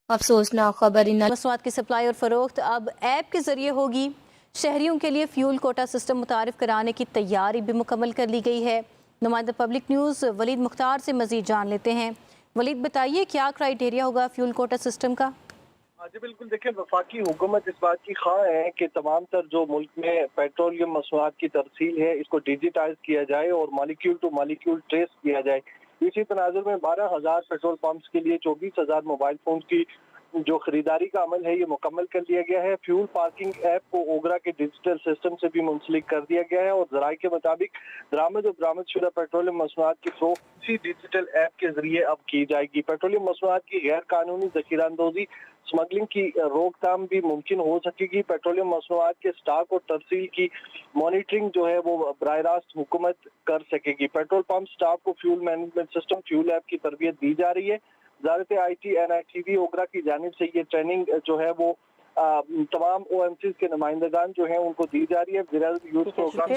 अफसोसनाक खबर मसनूआत की सप्लाई और फरोख्त अब ऐप के जरिए होगी। शहरियों के लिए फ्यूल कोटा सिस्टम मुतारिफ कराने की तैयारी भी मुकम्मल कर ली गई है। नुमाइंदा पब्लिक न्यूज़ वलीद मुख्तार से मजीद जान लेते हैं। वलीद, बताइए क्या क्राइटेरिया होगा फ्यूल कोटा सिस्टम का? हाँ जी बिल्कुल, देखिए वफाकी हुकूमत इस बात की ख़्वाह है कि तमाम तर जो मुल्क में पेट्रोलियम मसनूआत की तरसील है इसको डिजिटाइज किया जाए और मालिक्यूल टू मालिक्यूल ट्रेस किया जाए। इसी तनाजुर में 12,000 पेट्रोल पंप्स के लिए 24,000 मोबाइल फोन की जो खरीदारी का अमल है ये मुकम्मल कर लिया गया है। फ्यूल पार्किंग ऐप को ओगरा के डिजिटल सिस्टम से भी मुंसलिक कर दिया गया है और जराये के मुताबिक दरामद और बरामदशुदा पेट्रोलियम मसनूआत की फरोख्त इसी डिजिटल ऐप के जरिए अब की जाएगी। पेट्रोलियम मसनूआत की गैर कानूनी जखीरांदोजी, स्मगलिंग की रोकथाम भी मुमकिन हो सकेगी। पेट्रोलियम मसनूआत के स्टॉक और तरसील की मॉनिटरिंग जो है वो बराह रास्त हुकूमत कर सकेगी। पेट्रोल पंप स्टाफ को fuel management system fuel app की तरबियत दी जा रही है। वजारत IT NITV ओगरा की जानिब से ये ट्रेनिंग जो है वो तमाम OMCs के नुमाइंदगान जो है उनको दी जा रही है।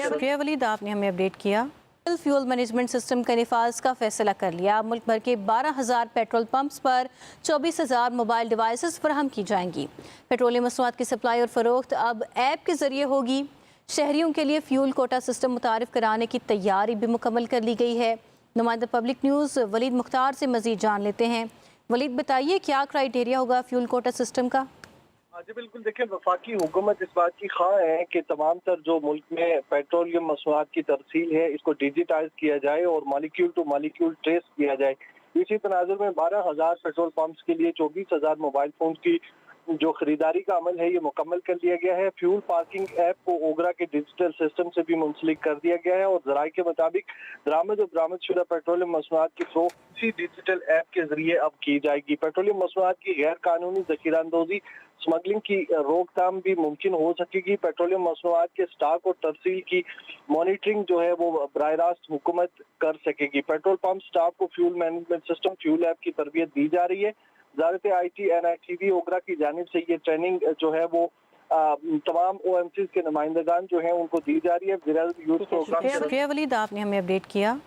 शुक्रिया वलीद, आपने हमें अपडेट किया। फ्यूल मैनेजमेंट सिस्टम के निफाज का फैसला कर लिया। मुल्क भर के 12,000 पेट्रोल पंप्स पर 24,000 मोबाइल डिवाइसेस फराहम की जाएंगी। पेट्रोलियम मसनूआत की सप्लाई और फरोख्त अब ऐप के जरिए होगी। शहरियों के लिए फ्यूल कोटा सिस्टम मुतारिफ कराने की तैयारी भी मुकम्मल कर ली गई है। नुमाइंदा पब्लिक न्यूज़ वलीद मुख्तार से मजीद जान लेते हैं। वलीद, बताइए क्या क्राइटेरिया होगा फ्यूल कोटा सिस्टम का? हाँ जी बिल्कुल, देखिए वफाकी हुकूमत इस बात की ख़्वाह है कि तमाम तर जो मुल्क में पेट्रोलियम मसनूआत की तरसील है इसको डिजिटाइज किया जाए और मालिक्यूल टू मालिक्यूल ट्रेस किया जाए। इसी तनाजुर में 12,000 पेट्रोल पंप्स के लिए 24,000 मोबाइल फोन की जो खरीदारी का अमल है ये मुकम्मल कर लिया गया है। फ्यूल पार्किंग ऐप को ओगरा के डिजिटल सिस्टम से भी मुंसलिक कर दिया गया है और जराये के मुताबिक दरामद और बरामदशुदा पेट्रोलियम मसनूआत की फरोख्त इसी डिजिटल ऐप के जरिए अब की जाएगी। पेट्रोलियम मसनूआत की गैर कानूनी जखीरांदोजी, स्मगलिंग की रोकथाम भी मुमकिन हो सकेगी। पेट्रोलियम मसनूआत के स्टॉक और तरसील की मॉनिटरिंग जो है वो बराह रास्त हुकूमत कर सकेगी। पेट्रोल पंप स्टाफ को fuel management system fuel app की तरबियत दी जा रही है। वजारत IT NITV ओगरा की जानिब से ये ट्रेनिंग जो है वो तमाम OMCs के नुमाइंदगान जो है उनको दी जा रही है। शुक्रिया वलीद, आपने हमें अपडेट किया।